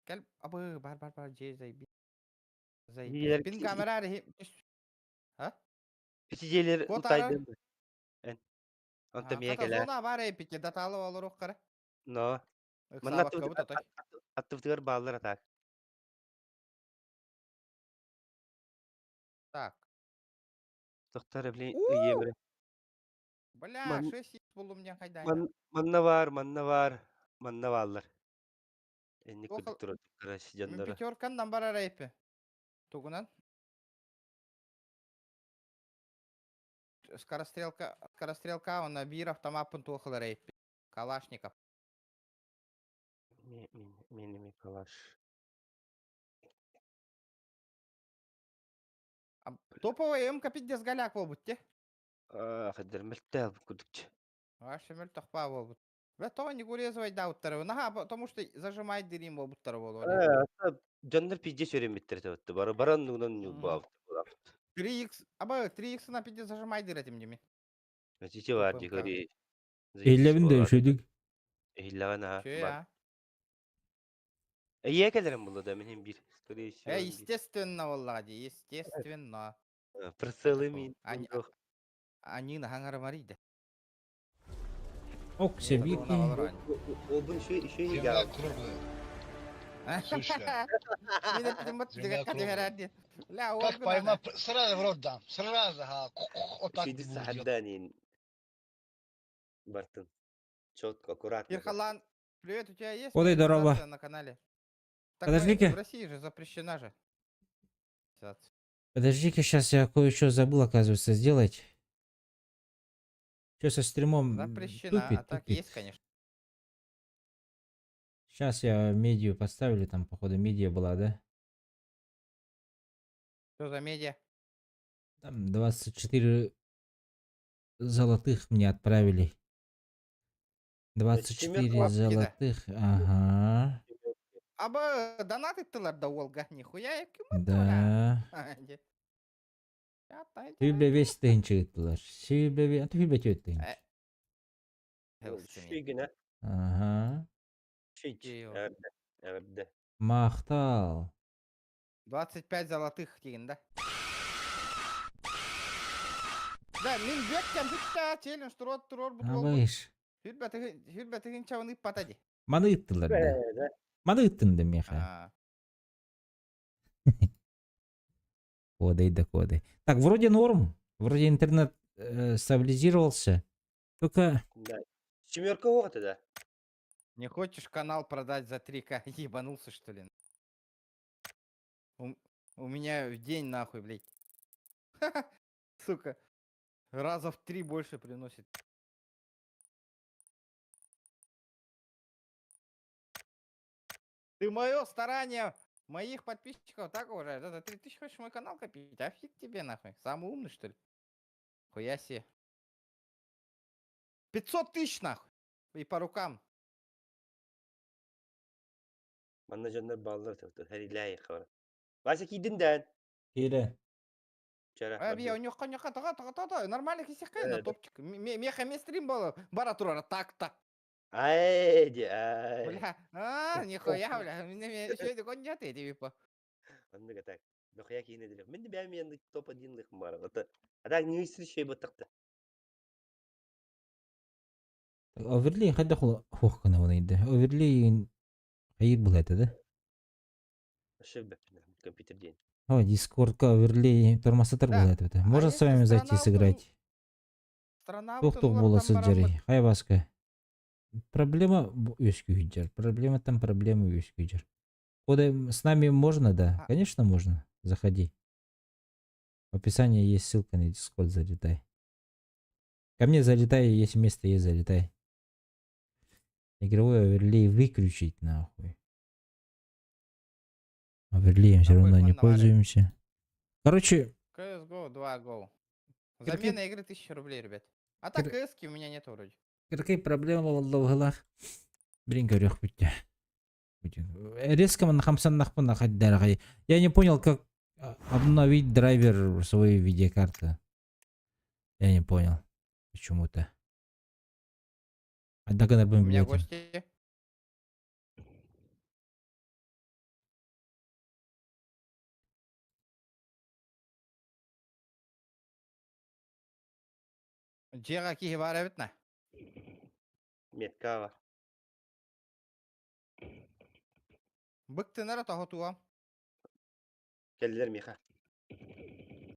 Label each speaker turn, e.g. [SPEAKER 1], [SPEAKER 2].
[SPEAKER 1] Gel abı бар заебись. Заебись.
[SPEAKER 2] Diğer
[SPEAKER 1] Pin kamera rehi. Ha?
[SPEAKER 2] kişiler
[SPEAKER 1] Kod ara.
[SPEAKER 2] utaydım. En onta
[SPEAKER 1] Ha,
[SPEAKER 2] miye
[SPEAKER 1] kata
[SPEAKER 2] gele.
[SPEAKER 1] zona var epike datalı olur o kara.
[SPEAKER 2] No. Manna
[SPEAKER 1] Iksabak kabut otay.
[SPEAKER 2] attıftıgar bağlar atak.
[SPEAKER 1] Так.
[SPEAKER 2] Doktor evli
[SPEAKER 1] У!
[SPEAKER 2] yemre.
[SPEAKER 1] Бля,
[SPEAKER 2] Man
[SPEAKER 1] 6 булу мне
[SPEAKER 2] man
[SPEAKER 1] хайдайна.
[SPEAKER 2] manna varlar. Enni
[SPEAKER 1] Охал.
[SPEAKER 2] kudik durur karaş
[SPEAKER 1] Мен
[SPEAKER 2] jandara.
[SPEAKER 1] пятеркан нам бара рейпе. Тугунан. Скорострелка, он набир автомапын тухал рейпе. Калашников.
[SPEAKER 2] Mi kalaş.
[SPEAKER 1] Топовый М капит голяк болбут
[SPEAKER 2] Хадер мелтел kudukç.
[SPEAKER 1] Шемель тахпа болбут. Бля, то не гурезовай дауттары. Наха, потому что зажимает дырим болбуттары болуне.
[SPEAKER 2] Жандар пизде сөремиттер табытты. Баран нугунан юлбап.
[SPEAKER 1] 3х, аба 3х на 50 зажимай дыр этим деме.
[SPEAKER 2] Чичи бар
[SPEAKER 1] Топ МК.
[SPEAKER 2] жигори. Заебись
[SPEAKER 3] Eylevin de
[SPEAKER 2] болар.
[SPEAKER 3] üşüdük.
[SPEAKER 2] Ehillagан
[SPEAKER 1] Че
[SPEAKER 2] бар.
[SPEAKER 1] я?
[SPEAKER 2] Ие келерим булда мен бир. Скорее всего, бир.
[SPEAKER 1] Естественно, Влади, естественно. Это
[SPEAKER 2] Прысылы
[SPEAKER 1] ко.
[SPEAKER 2] мин бундук.
[SPEAKER 1] Они на хангар мариде.
[SPEAKER 3] Ok
[SPEAKER 1] Это
[SPEAKER 3] sevgi.
[SPEAKER 1] было на Валоране.
[SPEAKER 2] Обын шөй
[SPEAKER 4] Земля
[SPEAKER 2] егал.
[SPEAKER 4] круглая. Слушай,
[SPEAKER 1] Мина пидемат
[SPEAKER 4] земля
[SPEAKER 1] дигакка
[SPEAKER 4] круглая.
[SPEAKER 1] дигеради. Ля,
[SPEAKER 4] Как
[SPEAKER 1] органа.
[SPEAKER 4] поймать? Сразу в рот дам. Сразу, вот так
[SPEAKER 2] Шөйді
[SPEAKER 4] будет делать.
[SPEAKER 2] сахаданин. Бартын. Четко, аккуратно.
[SPEAKER 1] Ирхалан, привет, у тебя есть
[SPEAKER 3] Одай, здорово.
[SPEAKER 1] монетизация на канале? Так в
[SPEAKER 3] Подожди-ка.
[SPEAKER 1] России же запрещена же. монетизация.
[SPEAKER 3] Подожди-ка, сейчас я кое-что забыл, оказывается, сделать. Что со стримом
[SPEAKER 1] Запрещена, а так
[SPEAKER 3] тупит.
[SPEAKER 1] есть, конечно.
[SPEAKER 3] Сейчас я медиа поставили, там, походу, медиа была, да?
[SPEAKER 1] Что за медиа?
[SPEAKER 3] Там 24 золотых мне отправили. 24
[SPEAKER 2] Семерка
[SPEAKER 3] золотых, ага.
[SPEAKER 1] Аба донаты тылар да олга, нихуя я
[SPEAKER 3] Да. Hüble vesi de hinç ettiler. Hüble ve atı hüble ettiler.
[SPEAKER 2] Шөй генә.
[SPEAKER 3] Ага.
[SPEAKER 2] Шөйч.
[SPEAKER 1] Её.
[SPEAKER 2] Әбдә.
[SPEAKER 3] Мақтал.
[SPEAKER 1] 25 золотых деген да. Да, мен бектем битта челлендж турор бут болду.
[SPEAKER 3] Абайш.
[SPEAKER 1] Хүрбә теген чавын патади.
[SPEAKER 3] Маны ıttılar da. Маны ıttın dem яха. Кодай да кодай. Так, вроде норм. Вроде интернет стабилизировался. Только...
[SPEAKER 2] Да. Семерка вот да.
[SPEAKER 1] Не хочешь канал продать за 3К? Ебанулся, что ли? У меня в день нахуй, блядь. Сука. Раза в 3 больше приносит. Ты мое старание моих подписчиков так уважаешь? Это 3000 хочешь мой канал копить? А фиг тебе нахуй. Самый умный, что ли? Хуя себе. 500 тысяч нахуй. И по рукам.
[SPEAKER 2] Манна жандар баллар табытты. Һәр иләй хәбәр. Вася кидиндән.
[SPEAKER 3] Кире.
[SPEAKER 2] Чара.
[SPEAKER 1] Я у него нормально кисекай на топчик. Меха стрим было. Бара турара так.
[SPEAKER 2] Ай, ди.
[SPEAKER 1] Бля, нихуя, бля. Мне еще это конь ты типа.
[SPEAKER 2] Андыга так. Дохая кине диле. Мен дә мен топ 1 лык бар. Ата. Ада ни үсер шей бутыкты.
[SPEAKER 3] Оверлей хадда хухкана оны инде. Оверлей hayır бұл это, да?
[SPEAKER 2] Ошибка. Компьютер день.
[SPEAKER 3] О, дискордка оверлей тормозатор бұл это. Можно с вами зайти сыграть? Тоқтық боласы жарый. Хай басқа. Проблема өскүйдер. Проблема там проблема өскүйдер. Кодай с нами можно, да? Конечно, можно. Заходи. В описании есть ссылка на Discord, залетай. Ко мне залетай, если место есть, залетай. Игровой оверлей выключить нахуй. Оверлеем все равно не пользуемся. Короче...
[SPEAKER 1] CSGO 2 Go. Замена игры 1000 рублей, ребят. А так CSки у меня нет вроде.
[SPEAKER 3] Какая проблема валла в глах? Блин, горёх будьте. Резко на хамсан нахпана ходить. Я не понял, как обновить драйвер своей видеокарты. Я не понял. Почему-то. Однако на
[SPEAKER 1] У меня гости. Жеға кейі бар әбітна.
[SPEAKER 2] Метка бар.
[SPEAKER 1] Бұқтынары тағы туам.
[SPEAKER 2] Келділер меха.